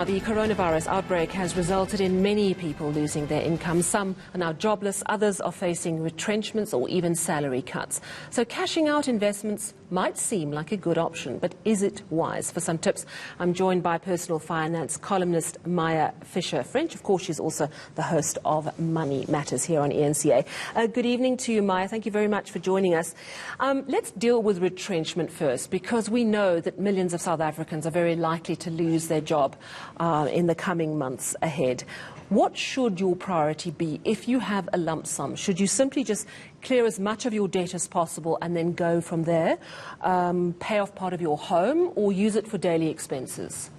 The coronavirus outbreak has resulted in many people losing their income. Some are now jobless, others are facing retrenchments or even salary cuts. So cashing out investments might seem like a good option, but is it wise? For some tips, I'm joined by personal finance columnist Maya Fisher-French. Of course, she's also the host of Money Matters here on ENCA. Good evening to you, Maya. Thank you very much for joining us. Let's deal with retrenchment first, because we know that millions of South Africans are very likely to lose their job in the coming months ahead. What should your priority be if you have a lump sum? Should you simply just clear as much of your debt as possible and then go from there, pay off part of your home, or use it for daily expenses?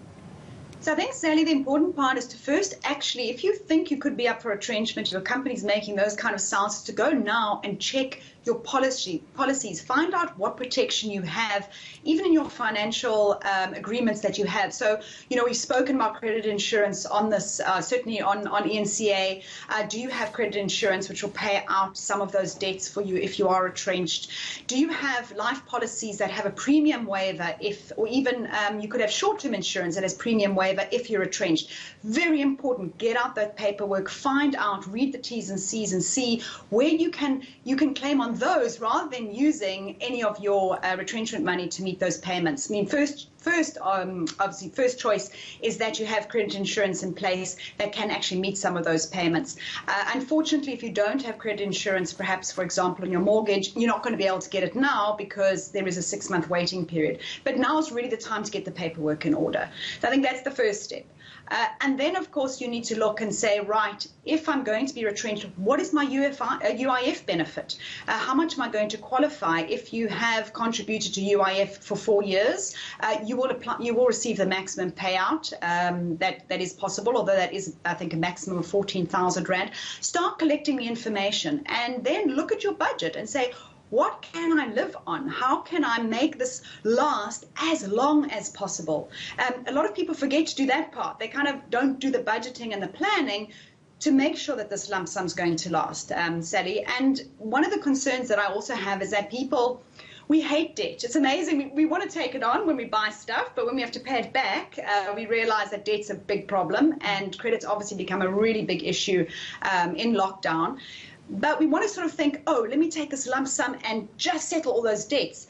So I think, Sally, the important part is to first actually, if you think you could be up for retrenchment, your company's making those kind of sounds, to go now and check your policies, find out what protection you have, even in your financial agreements that you have. So, you know, we've spoken about credit insurance on this, certainly on ENCA. Do you have credit insurance which will pay out some of those debts for you if you are retrenched? Do you have life policies that have a premium waiver, or even you could have short-term insurance that has premium waiver if you're retrenched? Very important. Get out that paperwork, find out, read the T's and C's, and see where you can claim on those rather than using any of your retrenchment money to meet those payments. I mean, obviously, first choice is that you have credit insurance in place that can actually meet some of those payments. Unfortunately, if you don't have credit insurance, perhaps, for example, on your mortgage, you're not going to be able to get it now because there is a 6-month waiting period. But now is really the time to get the paperwork in order. So I think that's the first step. And then, of course, you need to look and say, right, if I'm going to be retrenched, what is my UIF benefit? How much am I going to qualify? If you have contributed to UIF for 4 years, you will receive the maximum payout that is possible, although that is, I think, a maximum of 14,000 Rand. Start collecting the information and then look at your budget and say, what can I live on? How can I make this last as long as possible? A lot of people forget to do that part. They kind of don't do the budgeting and the planning to make sure that this lump sum is going to last, Sally. And one of the concerns that I also have is that we hate debt. It's amazing. We want to take it on when we buy stuff, but when we have to pay it back, we realize that debt's a big problem, and credit's obviously become a really big issue in lockdown. But we want to sort of think, oh, let me take this lump sum and just settle all those debts.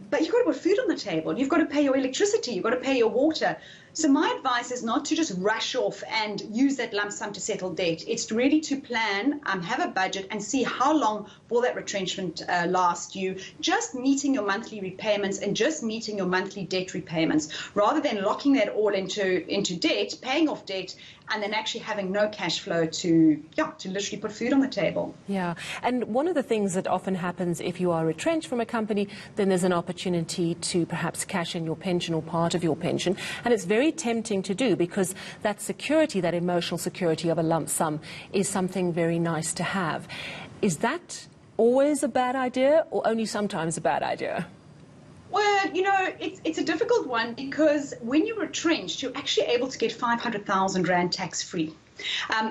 But you've got to put food on the table. You've got to pay your electricity. You've got to pay your water. So my advice is not to just rush off and use that lump sum to settle debt. It's really to plan, have a budget, and see how long will that retrenchment last you, just meeting your monthly repayments and just meeting your monthly debt repayments, rather than locking that all into debt, paying off debt, and then actually having no cash flow to literally put food on the table. Yeah, and one of the things that often happens if you are retrenched from a company, then there's an opportunity to perhaps cash in your pension or part of your pension, and it's very tempting to do because that security, that emotional security of a lump sum, is something very nice to have. Is that always a bad idea, or only sometimes a bad idea? Well, you know, it's a difficult one, because when you're retrenched, you're actually able to get 500,000 Rand tax-free.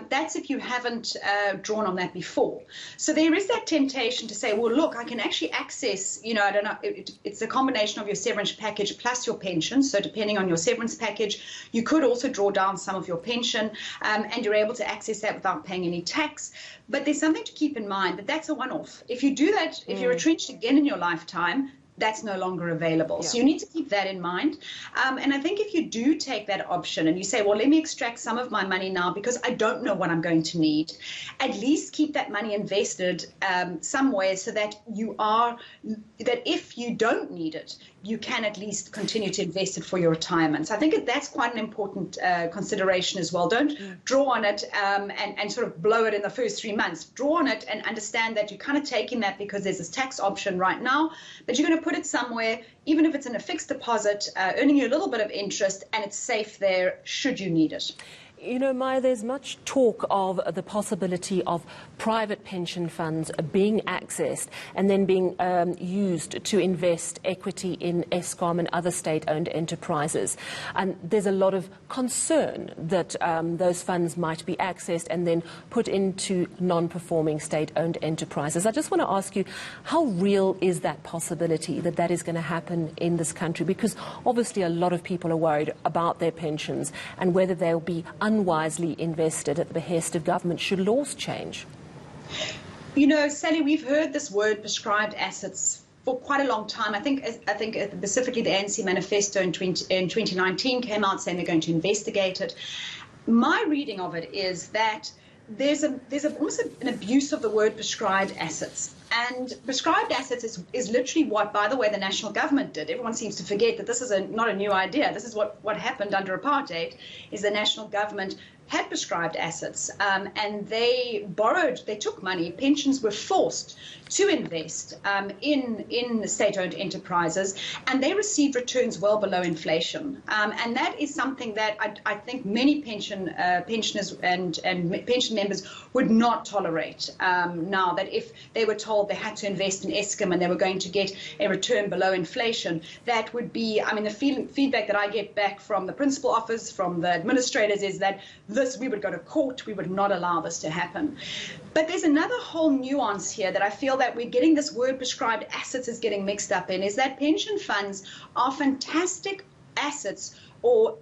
That's if you haven't drawn on that before. So there is that temptation to say, well, look, I can actually access, you know, I don't know, it's a combination of your severance package plus your pension. So depending on your severance package, you could also draw down some of your pension, and you're able to access that without paying any tax. But there's something to keep in mind, that that's a one-off. If you do that, if you're retrenched again in your lifetime, that's no longer available. Yeah. So you need to keep that in mind. And I think if you do take that option and you say, well, let me extract some of my money now because I don't know what I'm going to need, at least keep that money invested somewhere so that that if you don't need it, you can at least continue to invest it for your retirement. So I think that's quite an important consideration as well. Don't draw on it and sort of blow it in the first 3 months. Draw on it and understand that you're kind of taking that because there's this tax option right now, but you're going to put it somewhere, even if it's in a fixed deposit, earning you a little bit of interest, and it's safe there should you need it. You know, Maya, there's much talk of the possibility of private pension funds being accessed and then being used to invest equity in Eskom and other state-owned enterprises. And there's a lot of concern that those funds might be accessed and then put into non-performing state-owned enterprises. I just want to ask you, how real is that possibility that that is going to happen in this country? Because obviously a lot of people are worried about their pensions and whether they'll be unwisely invested at the behest of government should laws change. You know, Sally, we've heard this word prescribed assets for quite a long time. I think specifically the ANC manifesto in 2019 came out saying they're going to investigate it. My reading of it is that there's almost an abuse of the word prescribed assets. And prescribed assets is literally what, by the way, the national government did. Everyone seems to forget that this is not a new idea. This is what happened under apartheid, is the national government had prescribed assets and they took money. Pensions were forced to invest in state-owned enterprises, and they received returns well below inflation. And that is something that I think many pensioners and pension members would not tolerate now, that if they were told they had to invest in Eskom and they were going to get a return below inflation, that would be, I mean, the feedback that I get back from the principal office, from the administrators, is that we would go to court, we would not allow this to happen. But there's another whole nuance here that I feel that we're getting this word prescribed assets is getting mixed up in, is that pension funds are fantastic assets, or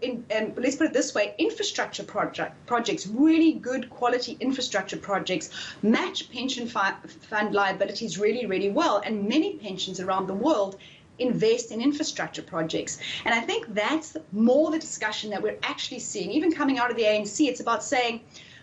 let's put it this way, infrastructure projects, really good quality infrastructure projects match pension fund liabilities really, really well. And many pensions around the world invest in infrastructure projects. And I think that's more the discussion that we're actually seeing, even coming out of the ANC. It's about saying,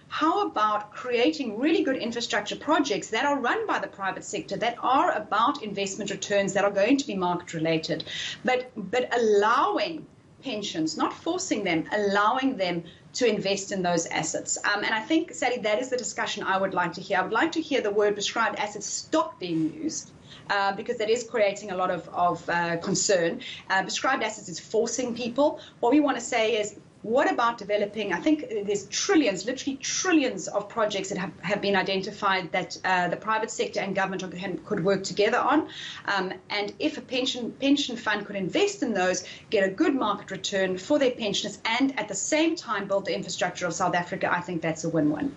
how about creating really good infrastructure projects that are run by the private sector, that are about investment returns, that are going to be market related, but allowing pensions, not forcing them, allowing them to invest in those assets. And I think, Sally, that is the discussion I would like to hear. I would like to hear the word prescribed assets stop being used, because that is creating a lot of concern. Prescribed assets is forcing people. What we want to say is, what about developing? I think there's trillions, literally trillions of projects that have been identified that the private sector and government could work together on. And if a pension fund could invest in those, get a good market return for their pensioners, and at the same time build the infrastructure of South Africa, I think that's a win-win.